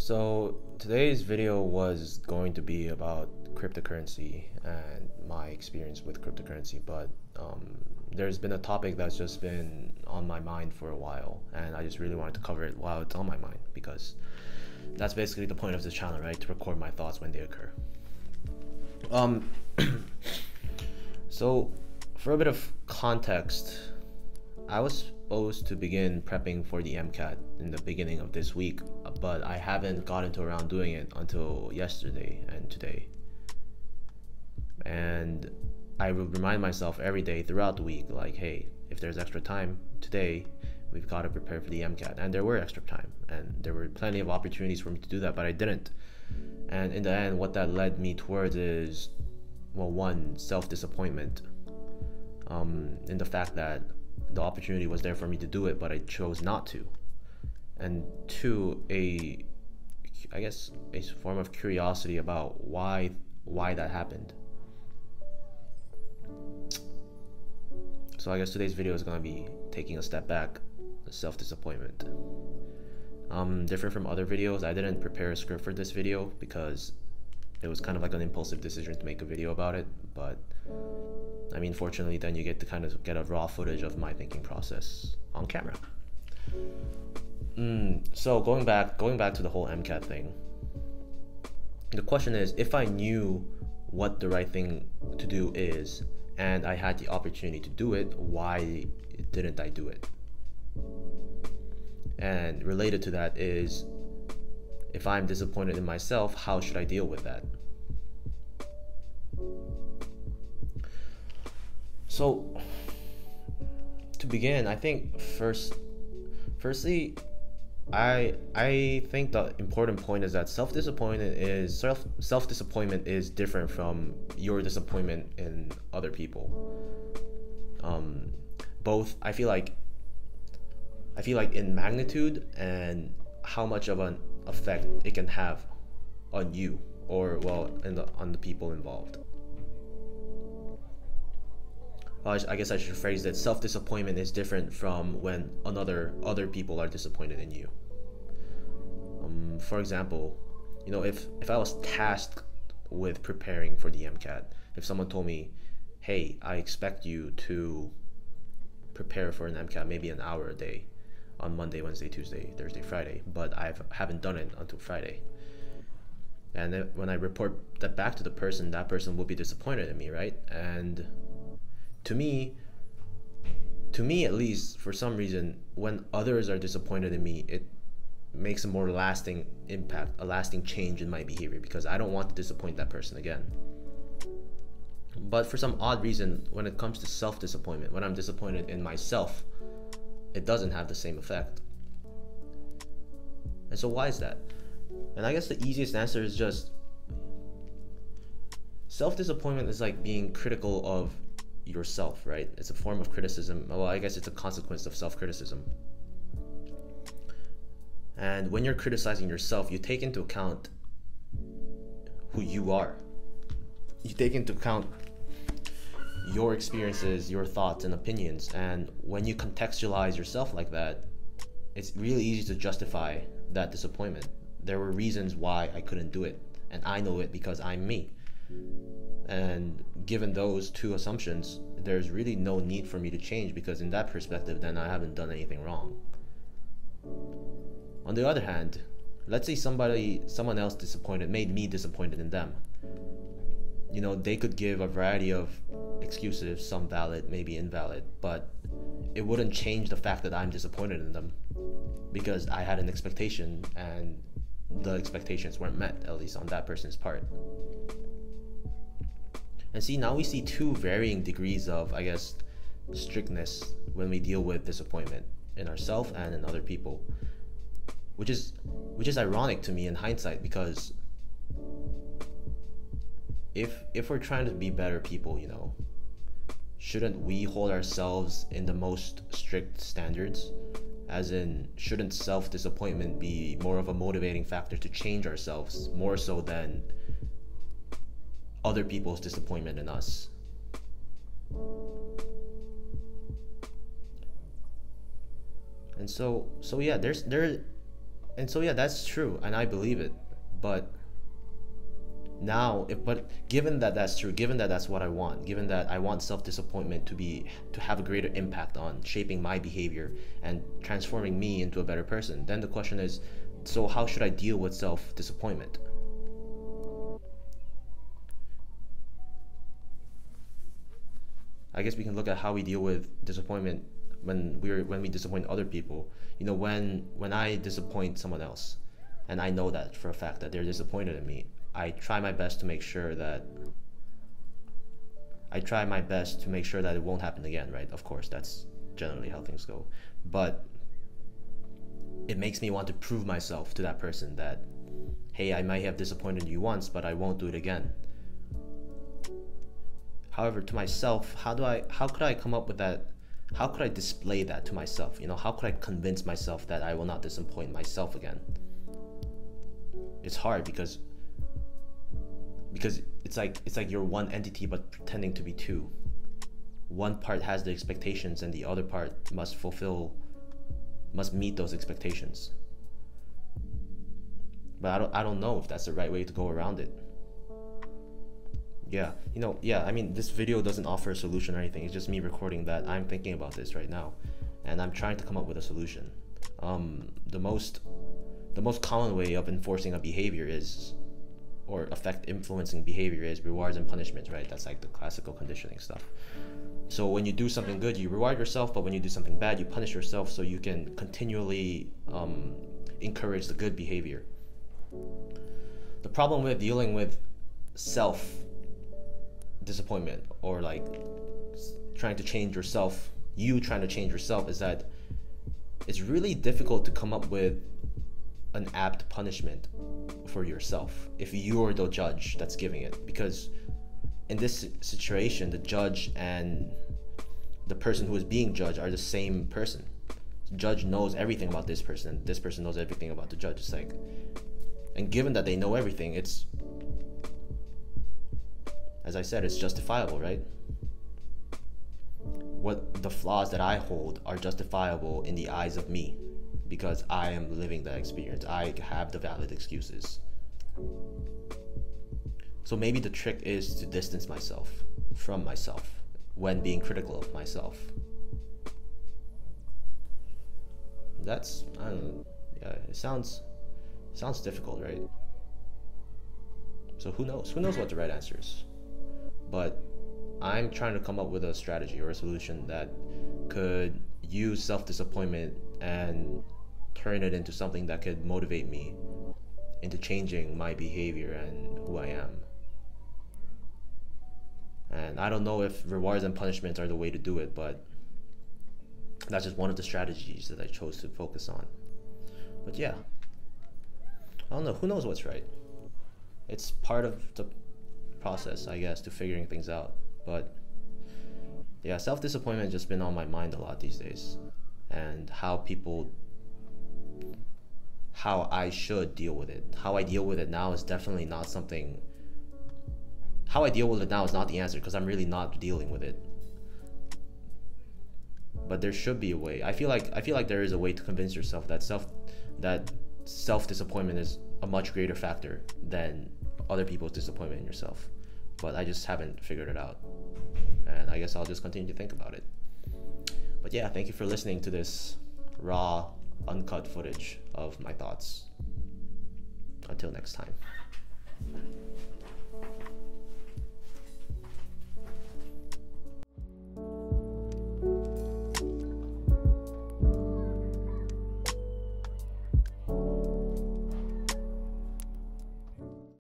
So today's video was going to be about cryptocurrency and my experience with cryptocurrency, but there's been a topic that's just been on my mind for a while, and I just really wanted to cover it while it's on my mind because that's basically the point of this channel, right? To record my thoughts when they occur. Um, so for a bit of context, I was supposed to begin prepping for the MCAT in the beginning of this week, but I haven't gotten to around doing it until yesterday and today. And I will remind myself every day throughout the week, like, hey, if there's extra time today, we've got to prepare for the MCAT. And there were extra time, and there were plenty of opportunities for me to do that, but I didn't. And in the end, what that led me towards is, well, one, self-disappointment, in the fact that the opportunity was there for me to do it, but I chose not to. And two, I guess a form of curiosity about why that happened. So I guess today's video is going to be taking a step back, self-disappointment. Different from other videos, I didn't prepare a script for this video because it was kind of like an impulsive decision to make a video about it, but I mean, fortunately, then you get to kind of get a raw footage of my thinking process on camera. So going back to the whole MCAT thing, the question is, if I knew what the right thing to do is, and I had the opportunity to do it, why didn't I do it? And related to that is, if I'm disappointed in myself, how should I deal with that? So, to begin, I think firstly, I think the important point is that self-disappointment is different from your disappointment in other people. Both, I feel like in magnitude and how much of an effect it can have on you, or well, on the people involved. I guess I should phrase that self-disappointment is different from when other people are disappointed in you. For example, if I was tasked with preparing for the MCAT, if someone told me, hey, I expect you to prepare for an MCAT maybe an hour a day on Monday, Wednesday, Tuesday, Thursday, Friday, but I haven't done it until Friday. And then when I report that back to the person, that person will be disappointed in me, right? And to me at least, for some reason, when others are disappointed in me, it makes a more lasting impact, a lasting change in my behavior, because I don't want to disappoint that person again. But for some odd reason, when it comes to self-disappointment, when I'm disappointed in myself, it doesn't have the same effect. And so why is that? And I guess the easiest answer is just, self-disappointment is like being critical of yourself, right? It's a form of criticism. Well, I guess it's a consequence of self-criticism. And when you're criticizing yourself, you take into account who you are. You take into account your experiences, your thoughts and opinions. And when you contextualize yourself like that, it's really easy to justify that disappointment. There were reasons why I couldn't do it, and I know it because I'm me. And given those two assumptions, there's really no need for me to change, because in that perspective, then I haven't done anything wrong. On the other hand, let's say someone else made me disappointed in them. They could give a variety of excuses, some valid, maybe invalid, but it wouldn't change the fact that I'm disappointed in them, because I had an expectation and the expectations weren't met, at least on that person's part. And see, now we see two varying degrees of, I guess, strictness when we deal with disappointment in ourselves and in other people, which is ironic to me in hindsight, because if we're trying to be better people, shouldn't we hold ourselves in the most strict standards? As in, shouldn't self-disappointment be more of a motivating factor to change ourselves, more so than other people's disappointment in us? And so yeah, And so yeah, that's true, and I believe it. But now, but given that that's true, given that that's what I want, given that I want self-disappointment to have a greater impact on shaping my behavior and transforming me into a better person, then the question is, so how should I deal with self-disappointment? I guess we can look at how we deal with disappointment when we disappoint other people. You know, when I disappoint someone else, and I know that for a fact that they're disappointed in me, I try my best to make sure that it won't happen again, right? Of course, that's generally how things go. But it makes me want to prove myself to that person that, hey, I might have disappointed you once, but I won't do it again. However, to myself, how could I come up with that? How could I display that to myself? You know, how could I convince myself that I will not disappoint myself again? It's hard because it's like you're one entity but pretending to be two. One part has the expectations and the other part must meet those expectations. But I don't know if that's the right way to go around it. Yeah, I mean, this video doesn't offer a solution or anything. It's just me recording that I'm thinking about this right now, and I'm trying to come up with a solution. The most common way of enforcing a behavior influencing behavior is rewards and punishments, right? That's like the classical conditioning stuff. So when you do something good, you reward yourself, but when you do something bad, you punish yourself so you can continually encourage the good behavior. The problem with dealing with self-disappointment, or like trying to change yourself is that it's really difficult to come up with an apt punishment for yourself if you're the judge that's giving it, because in this situation the judge and the person who is being judged are the same person. The judge knows everything about this person, and this person knows everything about the judge. It's like, and given that they know everything, it's, as I said, it's justifiable, right? What the flaws that I hold are justifiable in the eyes of me, because I am living that experience. I have the valid excuses. So maybe the trick is to distance myself from myself when being critical of myself. That's, I don't know, yeah, it sounds difficult, right? So who knows what the right answer is. But I'm trying to come up with a strategy or a solution that could use self-disappointment and turn it into something that could motivate me into changing my behavior and who I am. And I don't know if rewards and punishments are the way to do it, but that's just one of the strategies that I chose to focus on. But yeah, I don't know, who knows what's right? It's part of the process, I guess, to figuring things out. But yeah, self-disappointment has just been on my mind a lot these days, and how I should deal with it. How I deal with it now is definitely not something. How I deal with it now is not the answer, because I'm really not dealing with it. But there should be a way. I feel like there is a way to convince yourself that self-disappointment is a much greater factor than other people's disappointment in yourself. But I just haven't figured it out. And I guess I'll just continue to think about it. But yeah, thank you for listening to this raw, uncut footage of my thoughts. Until next time.